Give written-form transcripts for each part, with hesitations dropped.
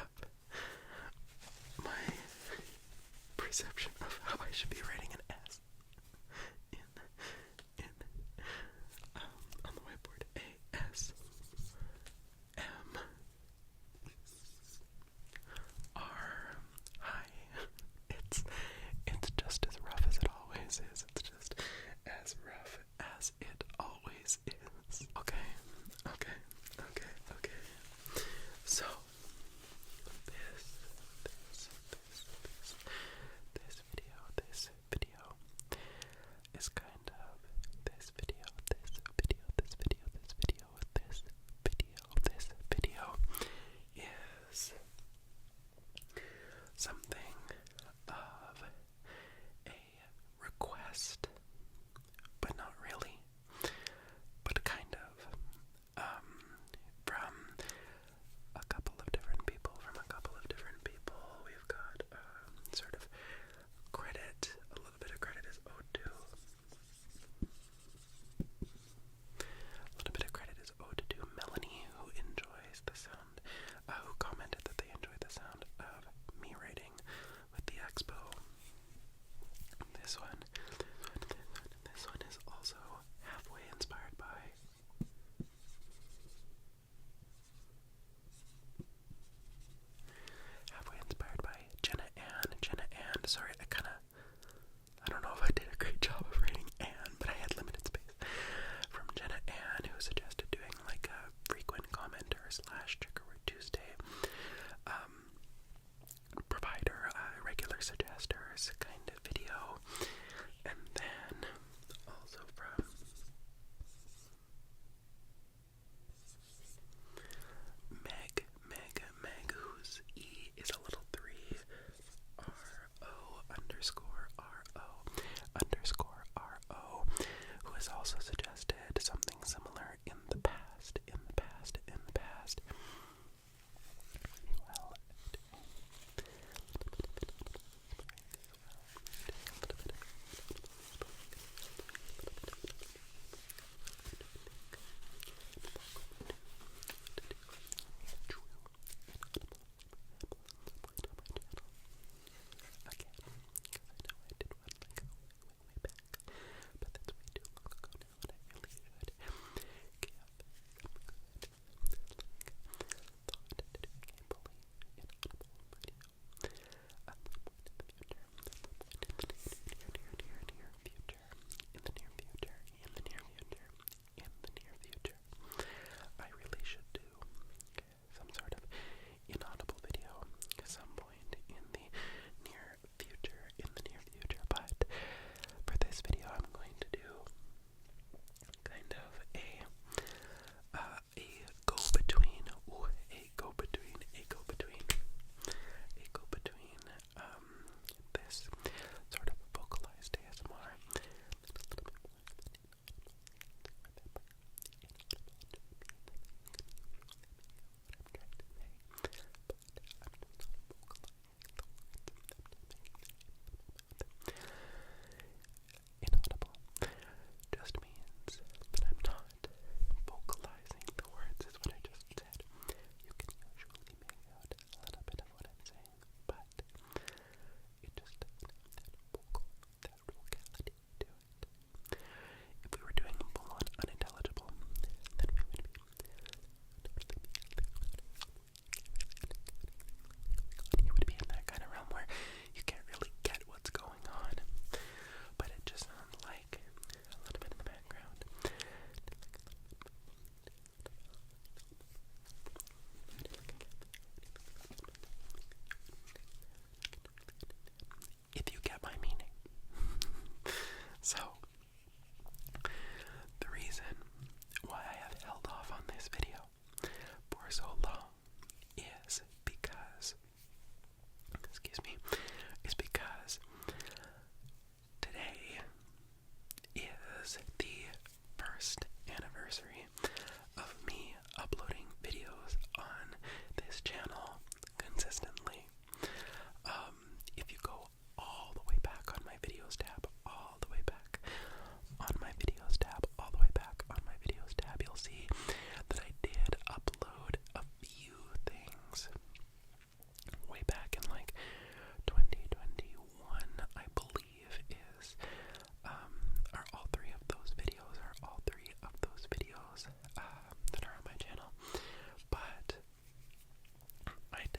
up my perception of how I should be writing an S in on the whiteboard. A-S M R. Hi. It's just as rough as it always is. It's just as rough as it always is. Okay. So this video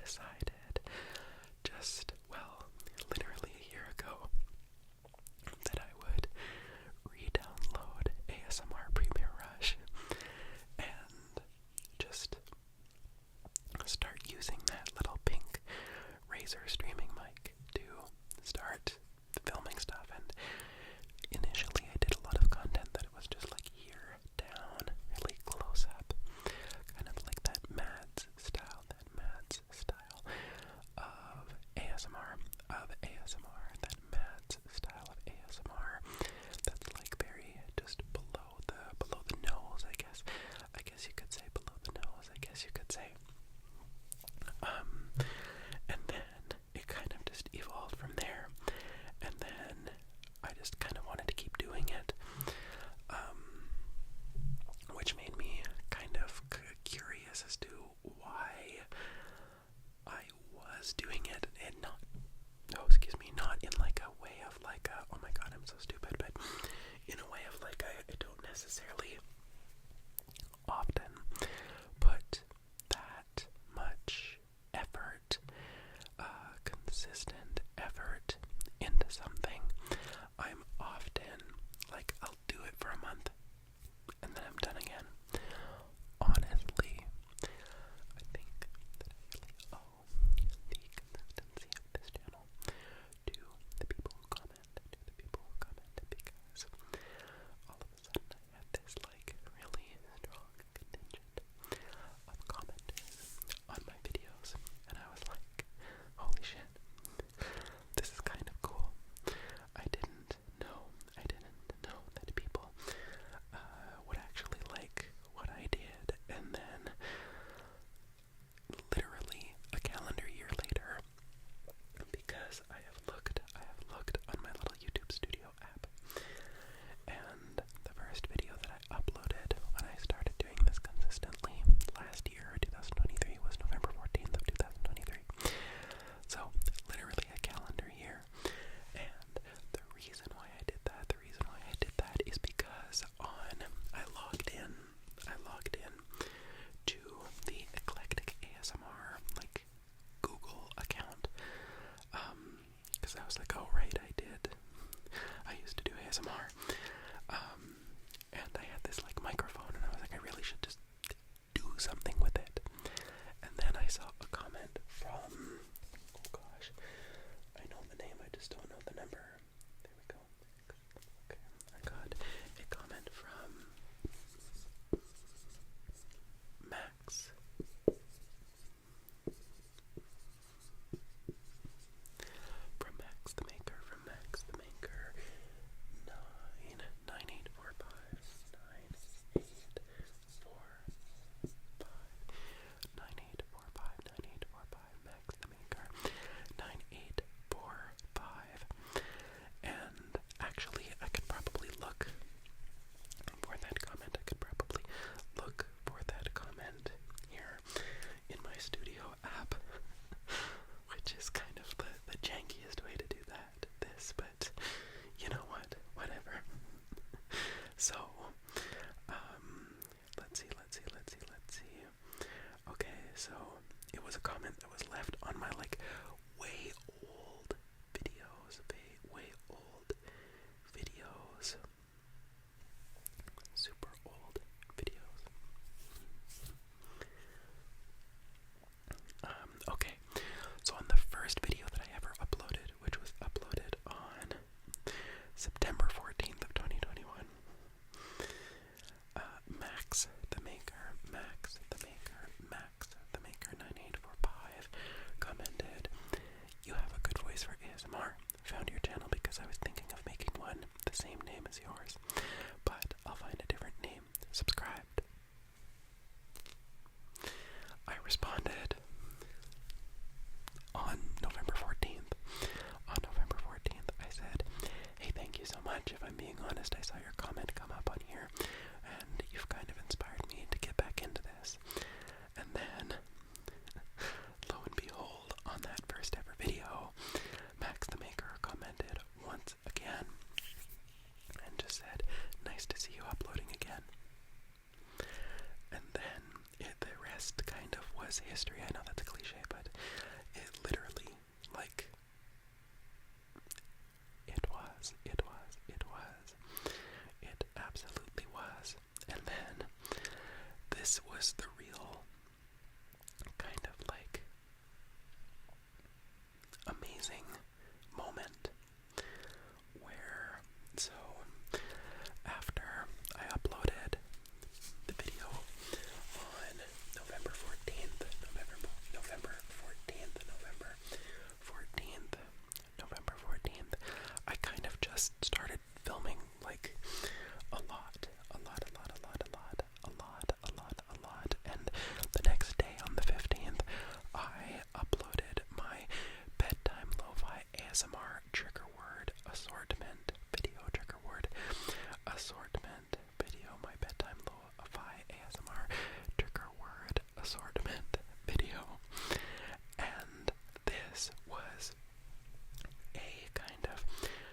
decided just, well, literally a year ago that I would re-download ASMR Premiere Rush and just start using that little pink Razer streaming mic to start filming stuff. And initially I did a lot of content that was just like here, down, really close up, kind of like that Mads style of ASMR, that Mads style of ASMR that's like very just below the nose, I guess you could say below the nose, I guess you could say. And then it kind of just evolved from there, and then I just kind of wanted to keep doing it, which made me kind of curious as to why I was doing it, and not in like a way of like a, oh my god, I'm so stupid, but in a way of like I don't necessarily often put that much effort, consistent effort into something. I'm often like, I'll do it for a month and then I'm done again. Honestly, I think that I really owe the consistency of this channel to the people who comment, because all of a sudden I had this like really strong contingent of commenters on my videos, and I was like, holy shit, this is kind of cool. I didn't know that people would actually like what I did. And then literally a calendar year later, because I have looked on my little YouTube Studio app, and the first video that I uploaded when I started doing this consistently last year, 2023, was November 14th of 2023. So literally a calendar year. And the reason why I did that is because I logged in to the Eclectic ASMR like Google account, because I was like, oh right, I used to do ASMR, and I had this like microphone, and I was like, I really should just do something with it. And then I saw a comment from, oh gosh, I know the name, I just don't know the number. There we go. Okay, I got a comment from Max. From Max the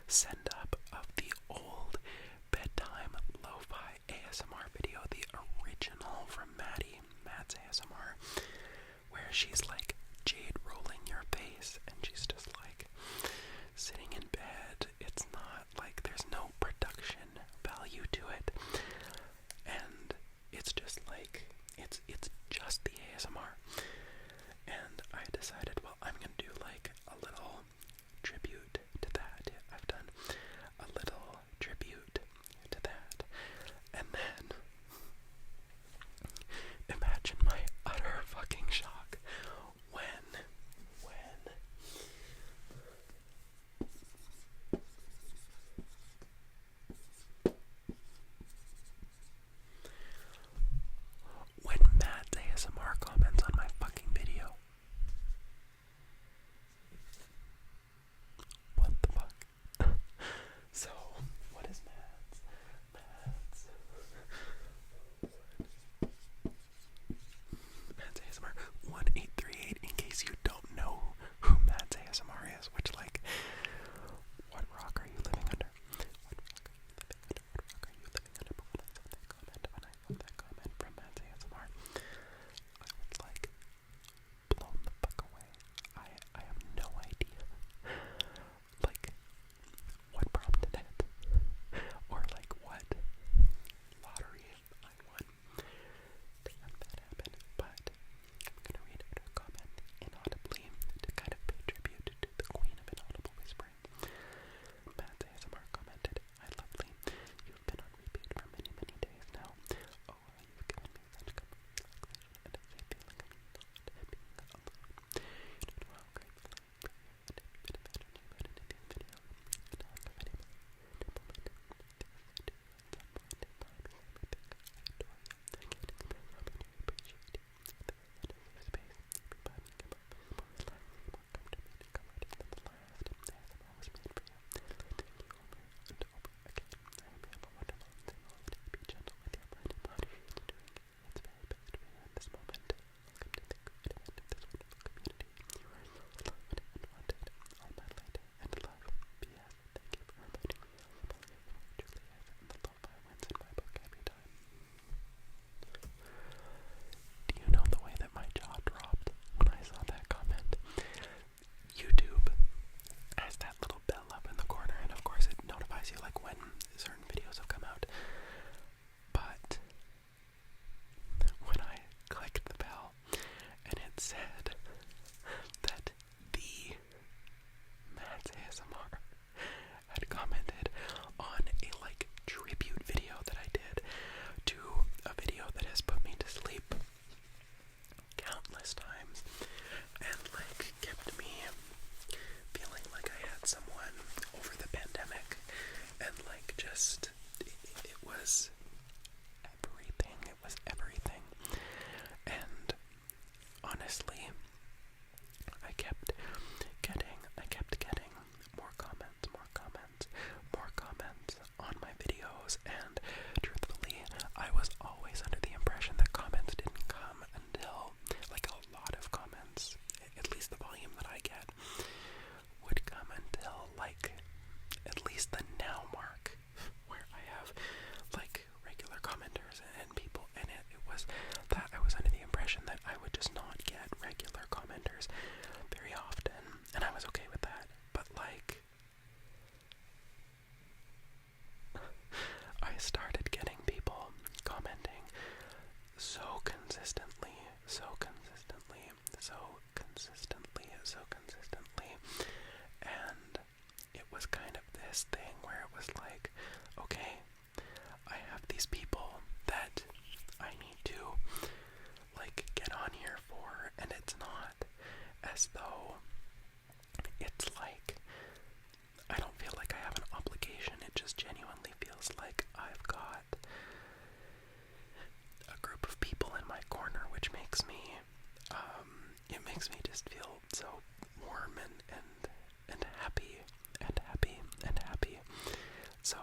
send up of the old bedtime lo-fi ASMR video, the original from Matt's ASMR, where she's like jade rolling your face and she's just like sitting in bed. It's not like there's no production value to it, and it's just like it's just the ASMR. And I decided, well, I'm gonna do like a little tribute to that. I've done a little tribute to that, and then imagine my utter fucking shock when Matt's ASMR comments on my fucking video. What the fuck? So, what is Matt's? Matt's ASMR 1838, in case you don't know who Matt's ASMR is, which, like, what rock are you living under? What rock are you living under? But when I saw that comment from Matt's ASMR, I was like blown the fuck away. I have no idea, like, what prompted it, or like what lottery I won to have that happen. But I'm gonna read out a comment inaudibly to kind of pay tribute to the queen of inaudible whispering. Matt's ASMR commented, "Hi lovely, you've been on repeat for many, many days now. Oh, you've given me such comfort, relaxation, and a safe feeling of not being alone. You don't know how grateful I am for you and every bit of energy you put into these videos. And how I've been able to implement this into at some point in time is everything. I adore you. I can't express how much I appreciate you. The way that a safe space, every body can love is more relaxing, more comfortable and comforting than the last ASMR was made for you. Thank you over and over again. I hope you have a wonderful and safe holiday. Be gentle with your mind and body. It's doing its very best for you in this moment. Welcome to the creative end of this wonderful community. You are so loved and wanted. All my light and love. P.S. Thank you for reminding me how familiar the word truly is, and the lo-fi wins in my book every time." Do you know the way that my jaw dropped when I saw that comment? YouTube has that little bell up in the corner, and of course it notifies you like when certain videos have come out. But when I clicked the bell and it said that the Matt's ASMR had commented on a like tribute video that I did to a video that has put me to sleep countless times and like kept me feeling like I had someone over the pandemic, and like just it was everything. It was everything. And honestly, I kept getting more comments on my videos, and truthfully, I was always under the impression that comments didn't come until, like, a lot of comments, at least the volume that I get, would come until, like, at least the now mark, where I have, like, regular commenters and people, and it was that I was under the impression that I would just not get regular commenters very often, and I was okay with that. But like, I started getting people commenting so consistently, and it was kind of this thing where it was like, okay, I have these people that I need to like get on here for, and it's not as though it's like I don't feel like I have an obligation. It just genuinely feels like I've got a group of people in my corner, which makes me it makes me just feel so warm and happy. So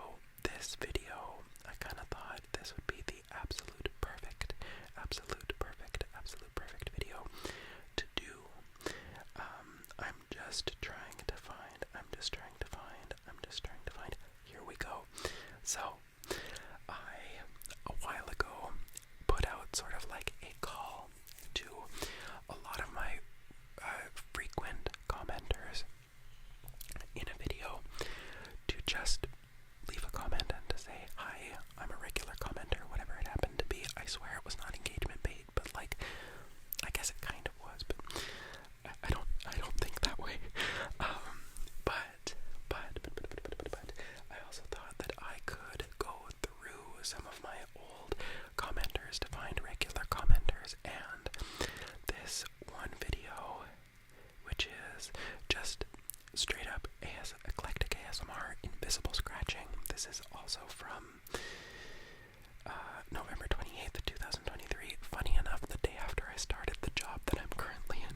this video, I kind of thought this would be the absolute perfect video to do. I'm just trying to find So, I, a while ago, put out sort of like a call to a lot of my frequent commenters in a video to just leave a comment and to say, hi, I'm a regular commenter, whatever it happened to be. I swear it was not engagement bait, but like, I guess it kind of was, but I don't think that way. But I also thought that I could go through some of my old commenters to find regular commenters, and this one video, which is just straight up Eclectic ASMR, invisible scratching. This is also from November 28th, 2023. Funny enough, the day after I started the job that I'm currently in,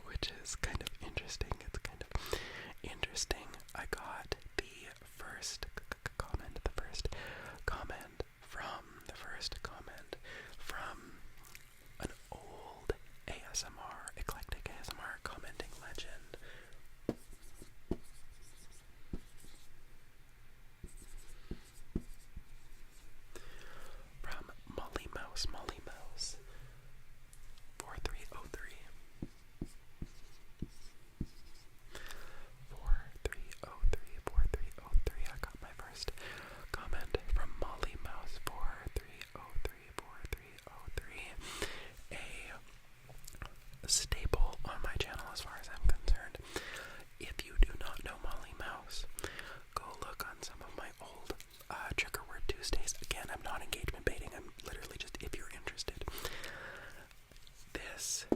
which is kind of interesting. It's kind of interesting. I got the first comment from an old ASMR, Eclectic ASMR commenting legend. From Molly Mouse 4303. 4303. I got my first comment from Molly Mouse 4303. A staple on my channel as far as I'm concerned. If you do not know Molly Mouse, go look on some of my old Trigger Word Tuesdays. Again, I'm not engagement baiting. I'm literally just, if you're interested. This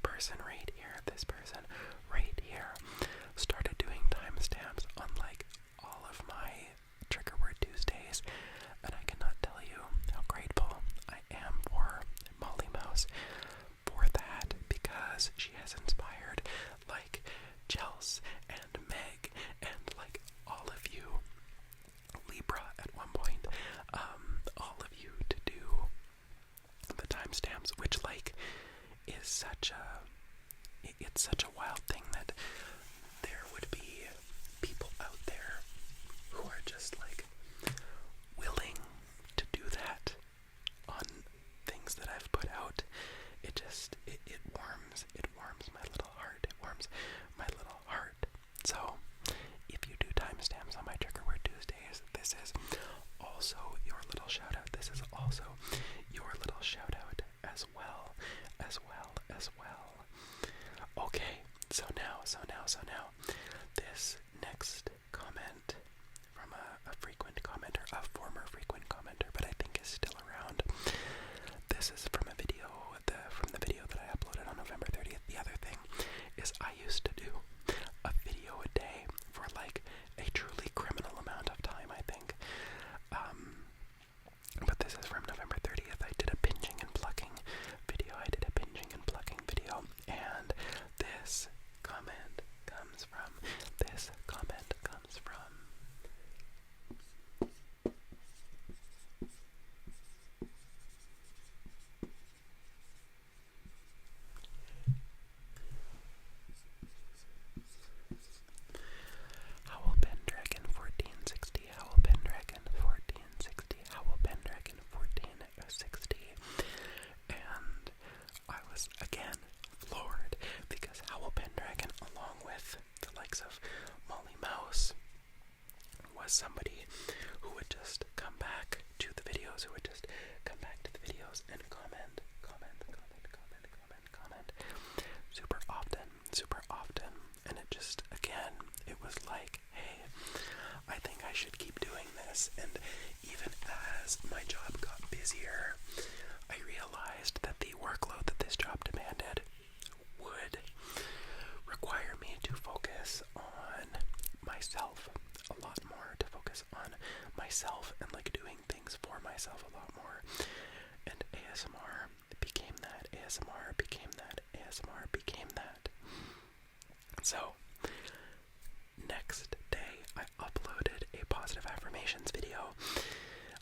person right here started doing timestamps on like all of my Trigger Word Tuesdays, and I cannot tell you how grateful I am for Molly Mouse for that, because she has inspired like Chels and Meg and like all of you, Libra at one point, all of you to do the timestamps, which like is such a, it's such a wild thing that there would be people out there who are just like willing to do that on things that I've put out. It just, it warms my little heart. It warms my little heart. So, if you do timestamps on my Trigger Word Tuesdays, this is also your little shout out. This is also your little shout out as well. Okay, so now, this next comment from a frequent commenter, a former frequent commenter, but I think is still around. This is from a video, from the video that I uploaded on November 30th. The other thing is I used to do a video a day for like a truly criminal amount of time, I think. But this is from November 30th. I did a pinching and plucking video. And this comment comes from Howl Pendragon 1460, Howl Pendragon 1460, and I was again floored because Howl Pendragon, along with the likes of Molly Mouse, was somebody who would just come back to the videos, and comment super often, and it just, again, it was like, hey, I think I should keep doing this. And even as my job got busier, I realized that the workload that this job demanded would require me to focus on myself a lot more, and like doing things for myself a lot more. And ASMR became that. So, next day I uploaded a positive affirmations video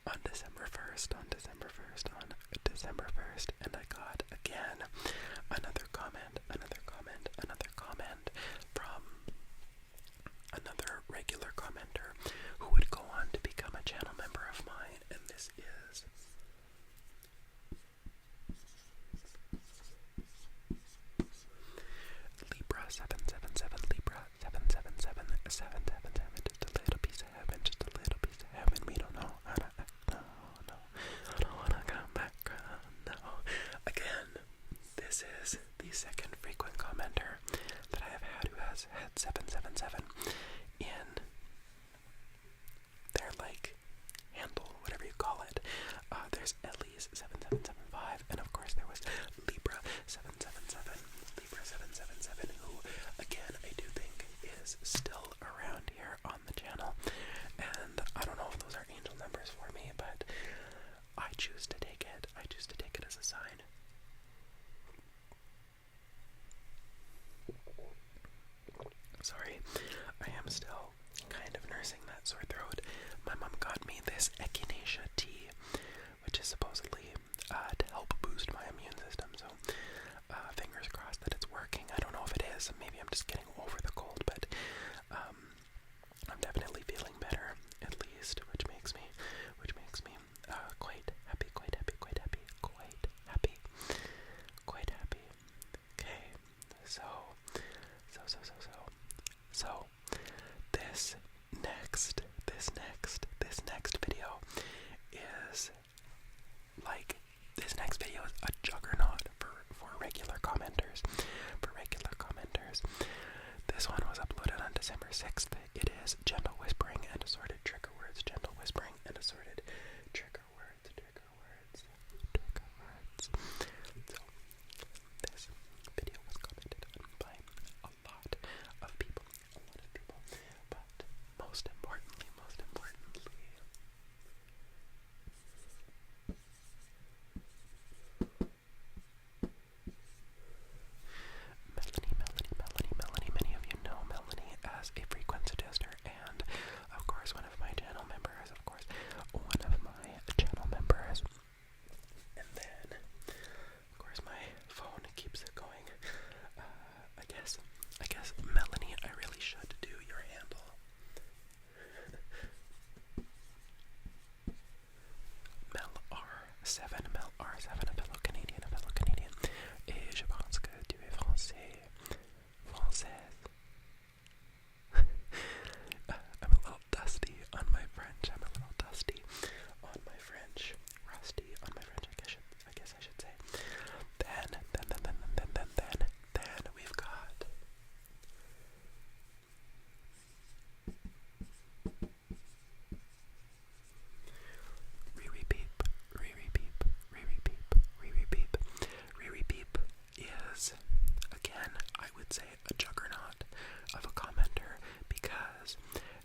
on December 1st, and I got again another comment from another regular commenter who would 777, just a little piece of heaven, just a little piece of heaven. We don't know how to act, no, no. I don't wanna come back, no. Again, this is the second frequent commenter that I have had who has had 777 in their, like, handle, whatever you call it. There's Ellie's 7775, and of course there was Libra 777, Libra 777, who, again, I do think is still around here on the channel, and I don't know if those are angel numbers for me, but I choose to take it. I choose to take it as a sign. Sorry, I am still kind of nursing that sore throat. My mom got me this echinacea tea, which is supposedly to help boost my immune system, so fingers crossed that it's working. I don't know if it is, maybe I'm just getting over the cold, but I'm definitely feeling better, at least, which makes me quite happy, quite happy, quite happy, quite happy, quite happy. Okay, so this next video is like, this next video is a juggernaut for regular commenters. This one was uploaded on December 6th. It is gentle whispering and assorted trigger words. Gentle whispering and assorted trigger words. So, this video was commented on by a lot of people. But most importantly, Melanie. Many of you know Melanie as a frequent suggester, and of course one of my channel members. And then, of course, my phone keeps it going. I guess, Melanie, I really should do your handle. Mel R7, a fellow Canadian. Et je pense que tu es française. I'm a little dusty on my French. Rusty on my French, I guess I should say. Then we've got Riri Peep is, again, I would say a juggernaut of a commenter, because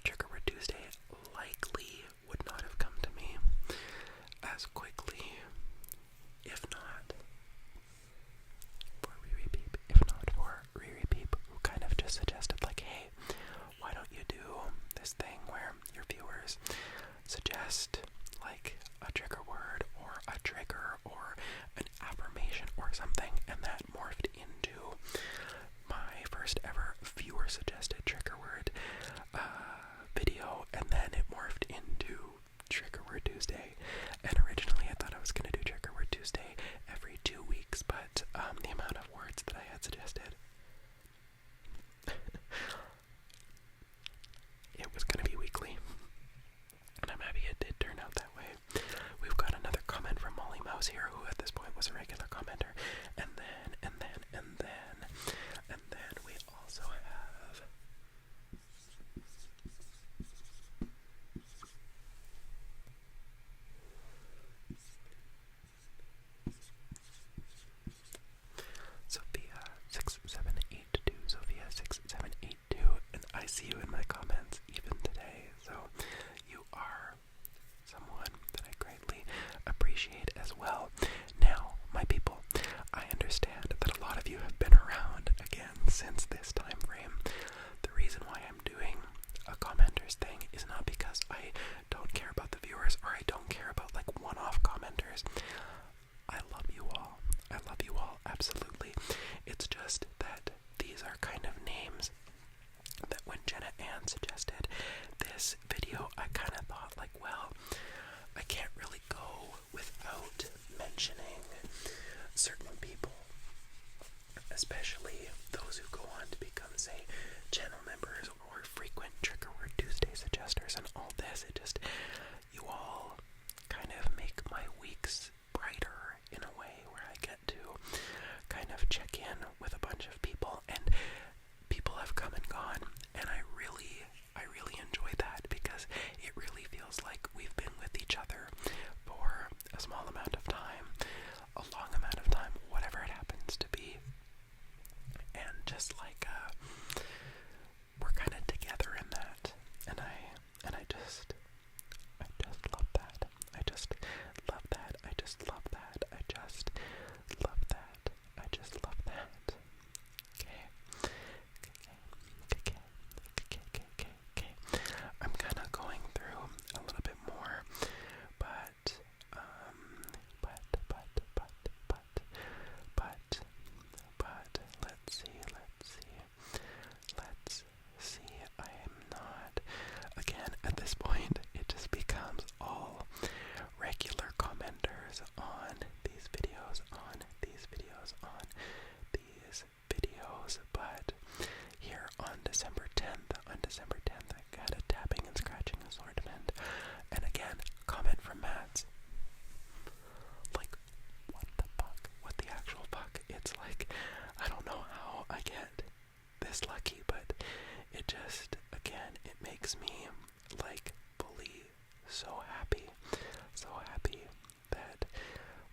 Trigger Word Tuesday likely would not have come to me as quickly if not for Riri Peep, who kind of just suggested, like, hey, why don't you do this thing where your viewers suggest, like, a trigger word or a trigger or an affirmation or something, and that morphed into my first ever viewer suggested trigger word video, and then it morphed into Trigger Word Tuesday. And originally I thought I was going to do Trigger Word Tuesday every 2 weeks, but the amount of words that I had suggested, it was going to be weekly, and I'm happy it did turn out that way. We've got another comment from Molly Mouse here, who at this point was a regular commenter, and then we also have Sophia 677 those who go on to become, say, channel members or frequent Trigger Word Tuesday suggesters and all this. It just, you all kind of make my weeks brighter in a way where I get to kind of check in with a bunch of people, and people have come and gone, and I really enjoy that, because it really feels like we've been with each other for a small amount of time, a long amount of time, whatever it happens to be, and just like we're kind of together in that, and I just love that. I just love that. I just love that. I just love that. I just love that. Okay. I'm kind of going through a little bit more, but let's see, I am not, again, at this point, it just becomes all regular commenters on these videos, but here on December 10th, I got a tapping and scratching assortment, and again, comment from Matt's, like, what the fuck, what the actual fuck, it's like, I don't know how I get this lucky, but it just, again, it makes me, like, fully so happy that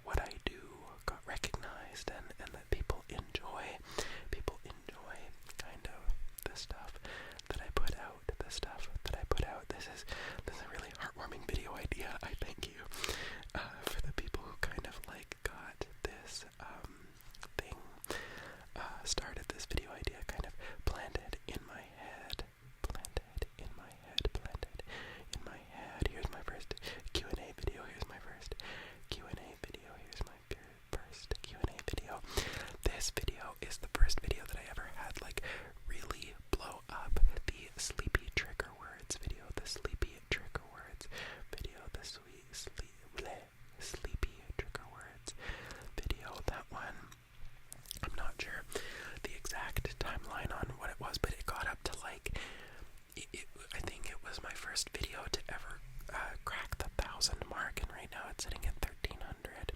what I do got recognized, and that people enjoy kind of the stuff that I put out, This is a really heartwarming video idea. I thank you for the people who kind of like got this thing started, this video idea kind of planted in my head. Here's my first Q&A video. This video is the first video that I ever had like really blow up. The sleepy trigger words video, the sleepy trigger words video, the sleepy trigger words video. That one, I'm not sure the exact timeline on what it was, but it got up to like, I think it was my first video to ever crack the 1,000 mark, and right now it's sitting at 1,300,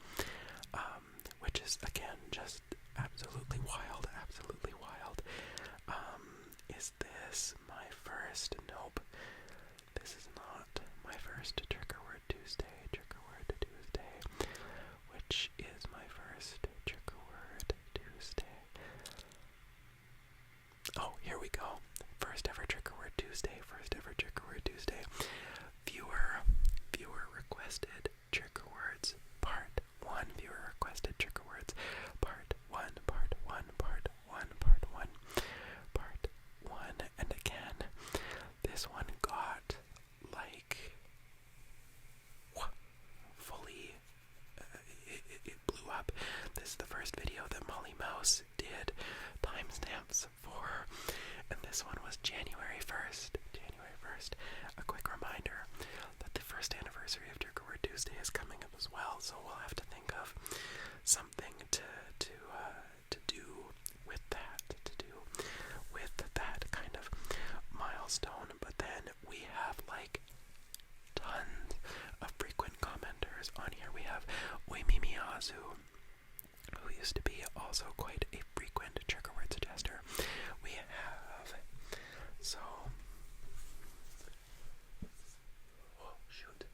which is, again, just absolutely wild. Is this my first? Nope. This is not my first Trigger Word Tuesday, which is my first Trigger Word Tuesday. Oh, here we go. First ever Trigger Word Tuesday. Viewer requested trigger words part 1. Viewer requested trigger words part 1. And again, this one got like fully it blew up. This is the first video that Molly Mouse did timestamps for, and this one was January 1st. A quick reminder that the first anniversary of Trigger Word Tuesday is coming up as well, so we'll have to think of something to do with that kind of milestone. But then we have like tons of frequent commenters on here. We have wheee, who used to be also quite a frequent trigger word suggester. We have, so, oh shoot,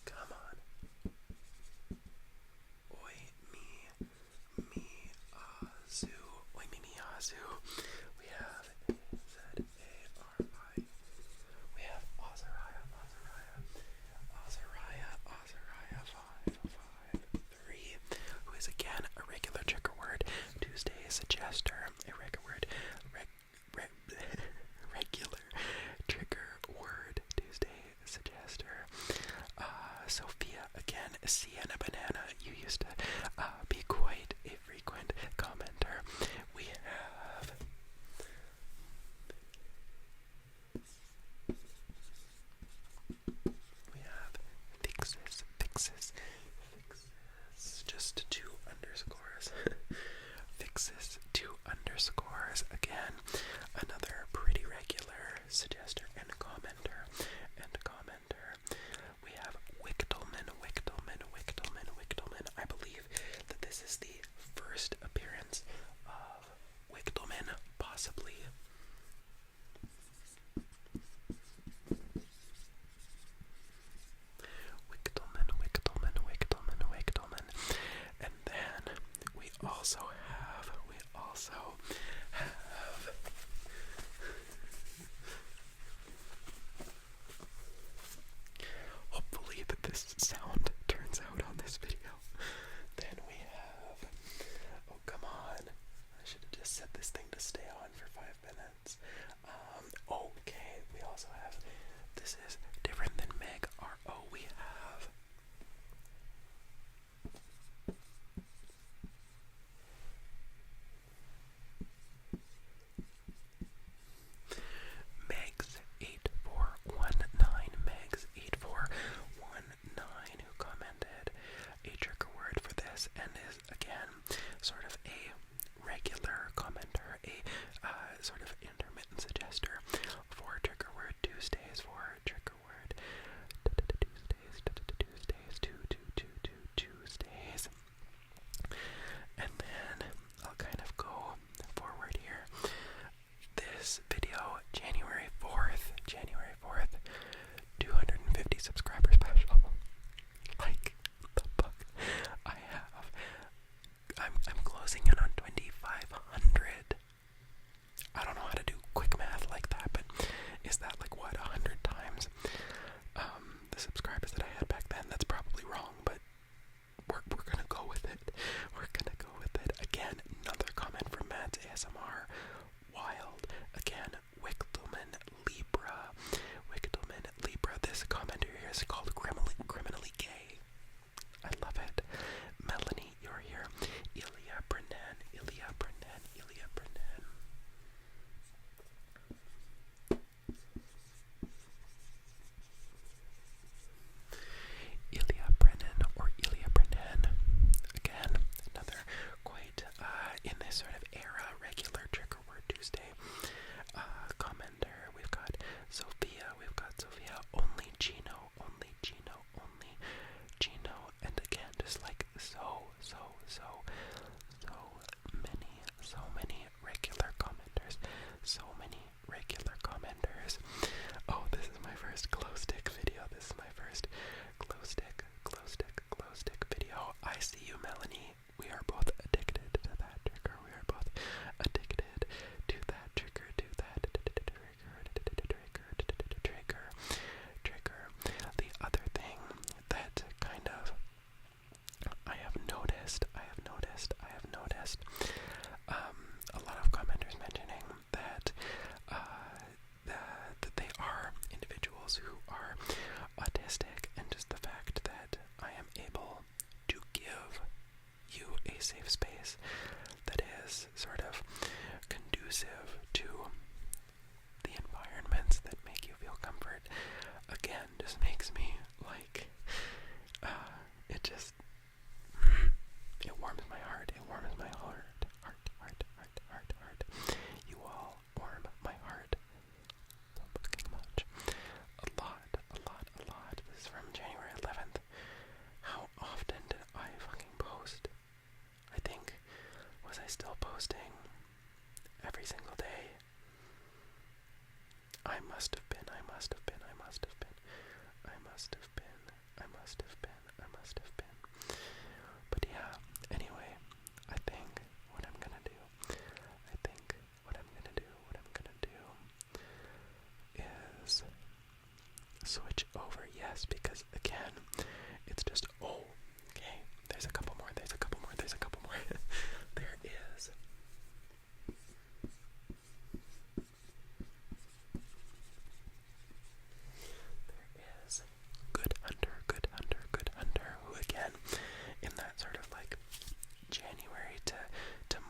come on, Miazu, we have Azari, we have Azariah 553, who is again a regular trigger word Tuesday suggester, a regular trigger word Tuesday suggester. Sophia, again, Sienna Banana, you used to be quite a frequent commenter. We have fixes, just 2 underscores. Alexis 2 underscores. Again, another pretty regular suggester and commenter. We have Wichtelman. I believe that this is the first appearance of Wichtelman, possibly. Wichtelman. And then we also have hopefully that this sound turns out on this video. Then we have, oh come on, I should have just set this thing to stay on for 5 minutes. Okay, we also have, this is different than Meg R.O. We have Megs8419 who commented a trigger word for this and is again sort of a regular commenter, a sort of intermittent suggester for trigger word Tuesdays, for trigger word Tuesdays. And then I'll kind of go forward here. This video, January 4th, 250 subscriber special. Like the fuck? I'm closing in on 2,500. I don't know how to do quick math like that, but is that like what, 100 times the subscribers that I had back then? That's probably wrong, but we're gonna go with it. Again, another comment from Matt's ASMR. Wild. Again, Wichtelman Libra. This commenter here is called criminally gay. I love it. Melanie, you're here. Ilya Brennan. Ilya Brennan. Again, another quite in this sort of era, regular trigger word Tuesday commenter. We've got Sophia, only Gino, and again, just like so many regular commenters. Oh, this is my first glow stick video. Video. I see you, Melanie. We are both addicted to that trigger. The other thing that kind of I have noticed a lot of commenters mentioning that that they are individuals who are autistic, and just the fact that I am able to give you a safe space that is sort of conducive to the environments that make you feel comfort, again, just makes me like, it warms my heart. You all warm my heart so fucking much. A lot. This is from January 11th. How often did I fucking post? I think, was I still posting every single day? I must have been. But yeah, anyway, I think what I'm gonna do is switch over, yes, because again, it's just, oh, okay, there's a couple more. There is Good Hunter, who again, in that sort of like January to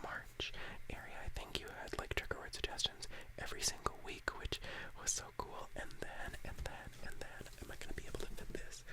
March area, I think you had like trigger word suggestions every single week, which was so cool. And then, am I gonna be able to fit this?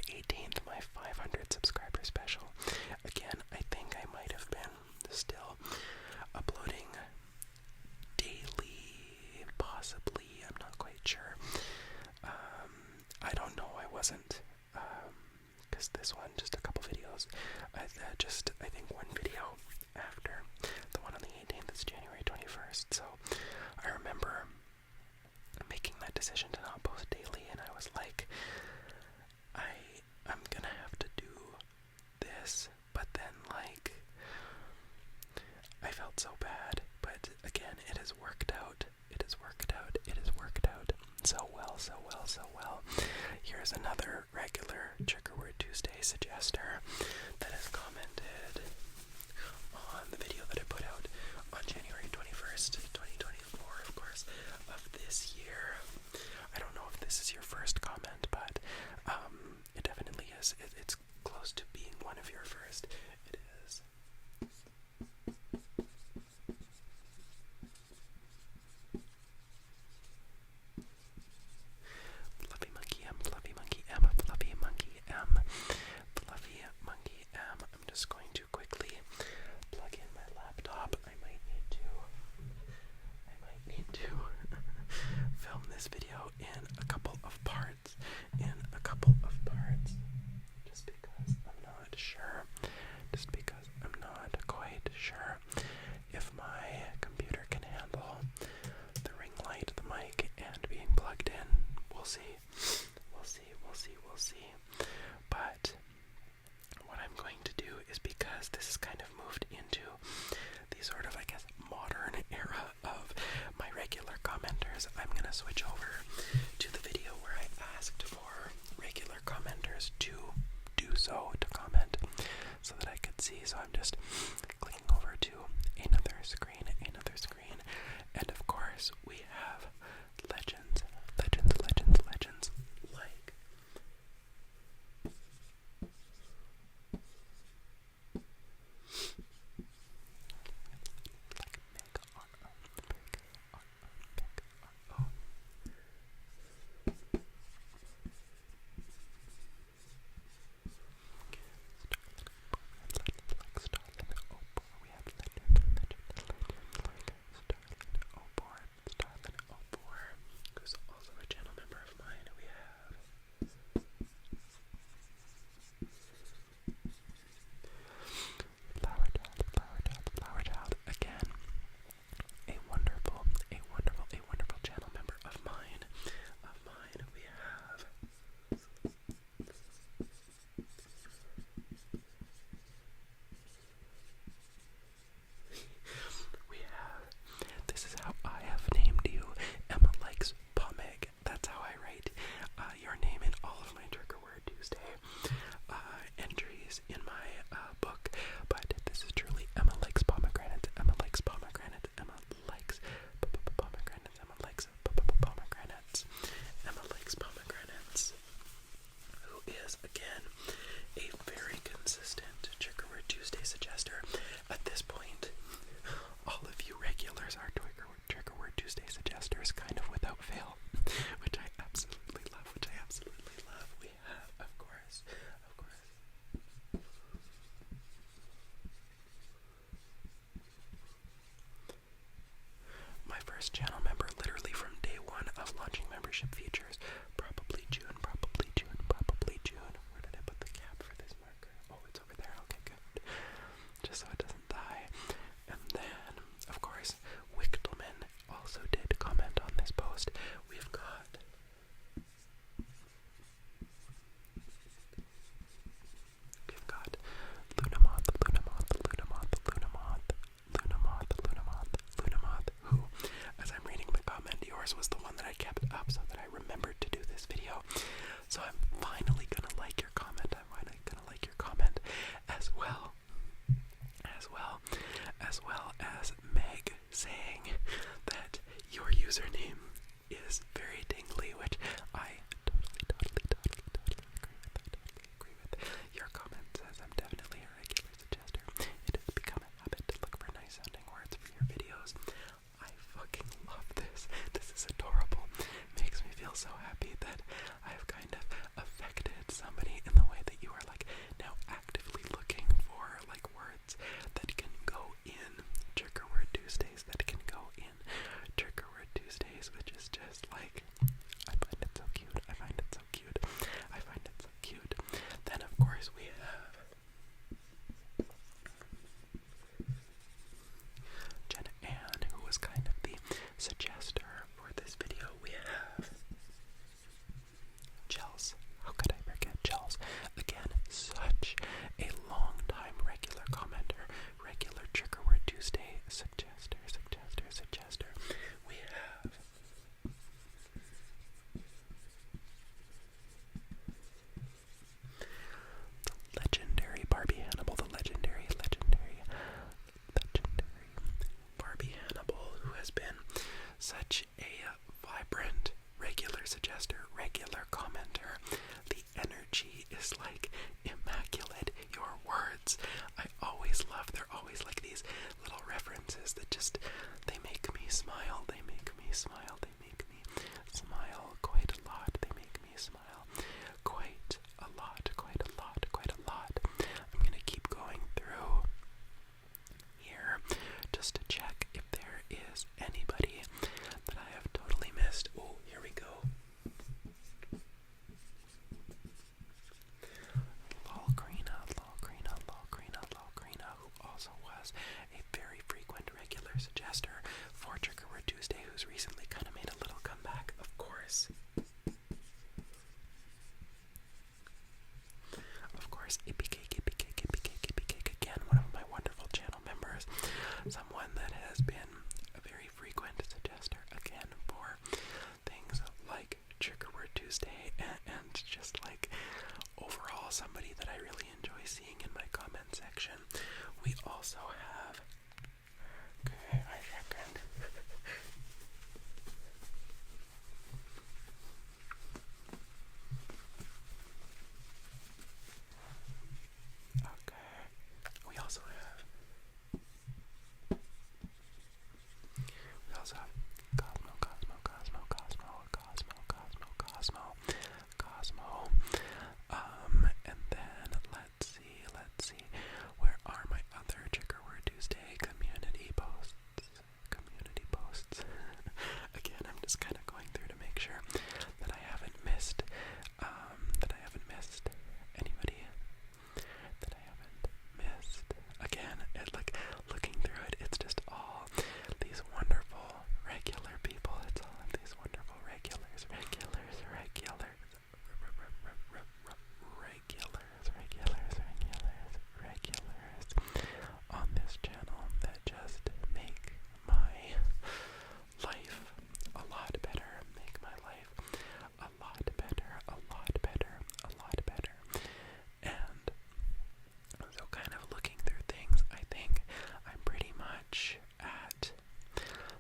18th, my 500 subscriber special. Again, I think I might have been still uploading daily, possibly, I'm not quite sure. I don't know, I wasn't, because this one, just a couple videos, I think one video after the one on the 18th is January 21st, so I remember making that decision to not post daily, and I was like, I'm gonna have to do this, but then, like, I felt so bad, but again, it has worked out, it has worked out, it has worked out so well, so well, so well. Here's another regular Trigger Word Tuesday suggester that has commented on the video that I put out on January 21st, 2024, of course, of this year. I don't know if this is your first comment, but it definitely is. It's close to being one of your first. It is. Fluffy Monkey M, Fluffy Monkey M, Fluffy Monkey M, Fluffy Monkey M. I'm just going to quickly plug in my laptop. I might need to film this video in a couple of parts. Just because I'm not sure. Just because I'm not quite sure if my computer can handle the ring light, the mic, and being plugged in. We'll see. We'll see. But what I'm going to do is, because this has kind of moved into the sort of, I guess, modern era of my regular commenters, I'm going to switch over to the video where I asked for regular commenters to do so, to comment, so that I could see. So I'm just clicking over to another screen, and of course we have legends, like who's also a channel member of mine. We have Flower Child, again, a wonderful channel member of mine. We have this is how I have named you, Emma Likes Pomeg. That's how I write your name in all of my Trigger Word Tuesday entries in my book, but this is truly Emma Likes Pomegranate, Emma Likes Pomegranate, Emma Likes Pomegranates, Emma Likes Pomegranates, Emma Likes Pomegranates, who is, again, a very consistent Trigger Word Tuesday suggester. At this point, all of you regulars are Trigger Word Tuesday suggesters, kind of without fail, which I absolutely love, We have, of course, my first channel member, literally from day one of launching membership features, probably June. Where did I put the I always love, they're always like these little references that just, they make me smile, they make me smile, they make me smile quite a lot, they make me smile quite a lot, quite a lot, quite a lot. I'm gonna keep going through here just to check if there is anybody that I have totally missed. Oh, here we go. Lolgrina, who also was a very frequent regular suggester for Trigger Word Tuesday, who's recently kind of made a little comeback, of course. Of course, Ippy Cake, again, one of my wonderful channel members, someone that has been a very frequent suggester, again, for things like Trigger Word Tuesday, and just like overall somebody that I really enjoy seeing in my comment section. We also have, okay, I second. Okay, we also have Cosmo. And then let's see, where are my other Trigger Word Tuesday community posts? Again, I'm just kind of going through to make sure that I haven't missed, anybody, that I haven't missed. Again, like looking through it, it's just all these wonderful regular people. It's all of these wonderful regulars on this channel that just make my life a lot better, make my life a lot better, a lot better, a lot better. And so kind of looking through things, I think I'm pretty much at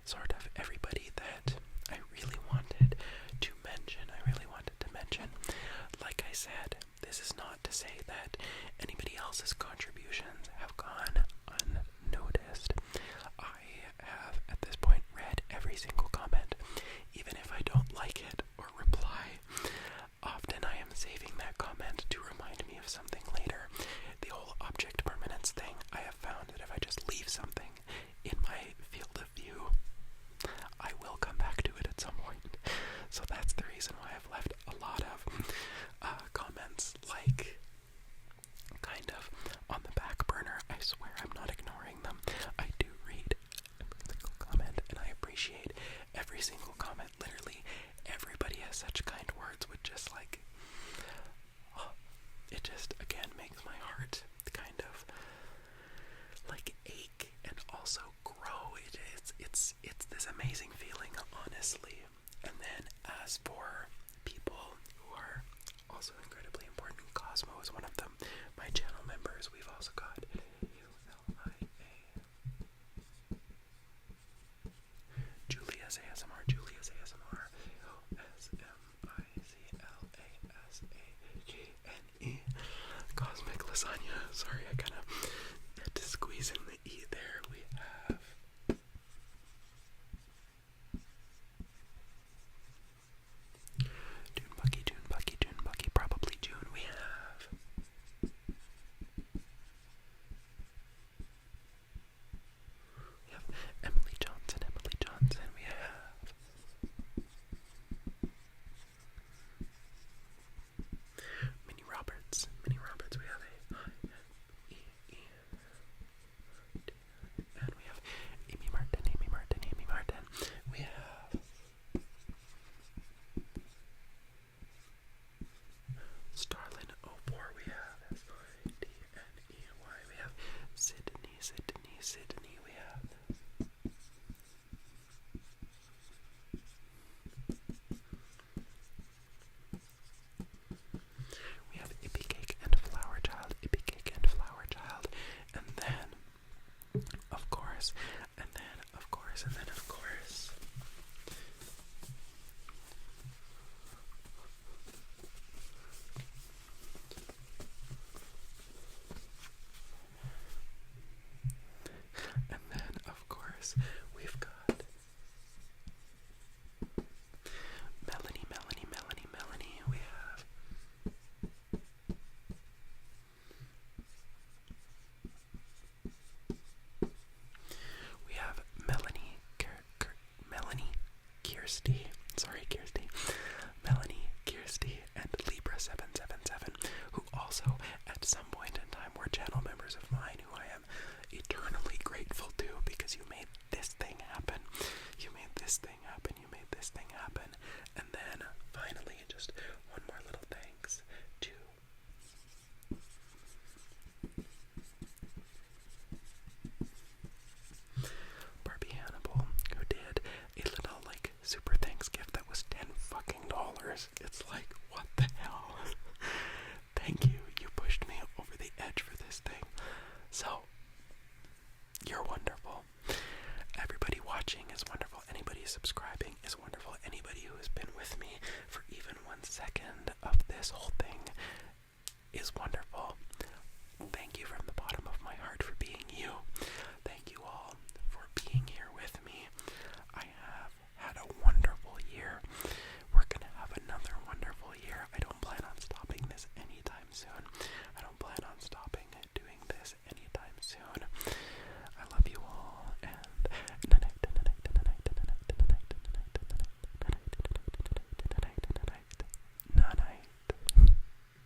sort of everybody that I really wanted to mention. Like I said, this is not to say that anybody else's contributions have gone unnoticed. I have, at this point, read every single comment, even if I don't like it or reply. Often I am saving that comment to remind me of something later. The whole object permanence thing, I have found that if I just leave something in my field of view, I will come back to it at some point. So that's the reason why I've left a lot of comments like kind of on the back burner. I swear I'm not ignoring them. I do read every single comment and I appreciate every single comment. Literally everybody has such kind words, with just like, oh, it just again makes my heart kind of like ache and also grow. It's this amazing feeling, honestly. And then as for people who are also incredibly important, Cosmo is one of them, my channel members. We've also got Julia's ASMR, Osmiclasagne. Sorry, I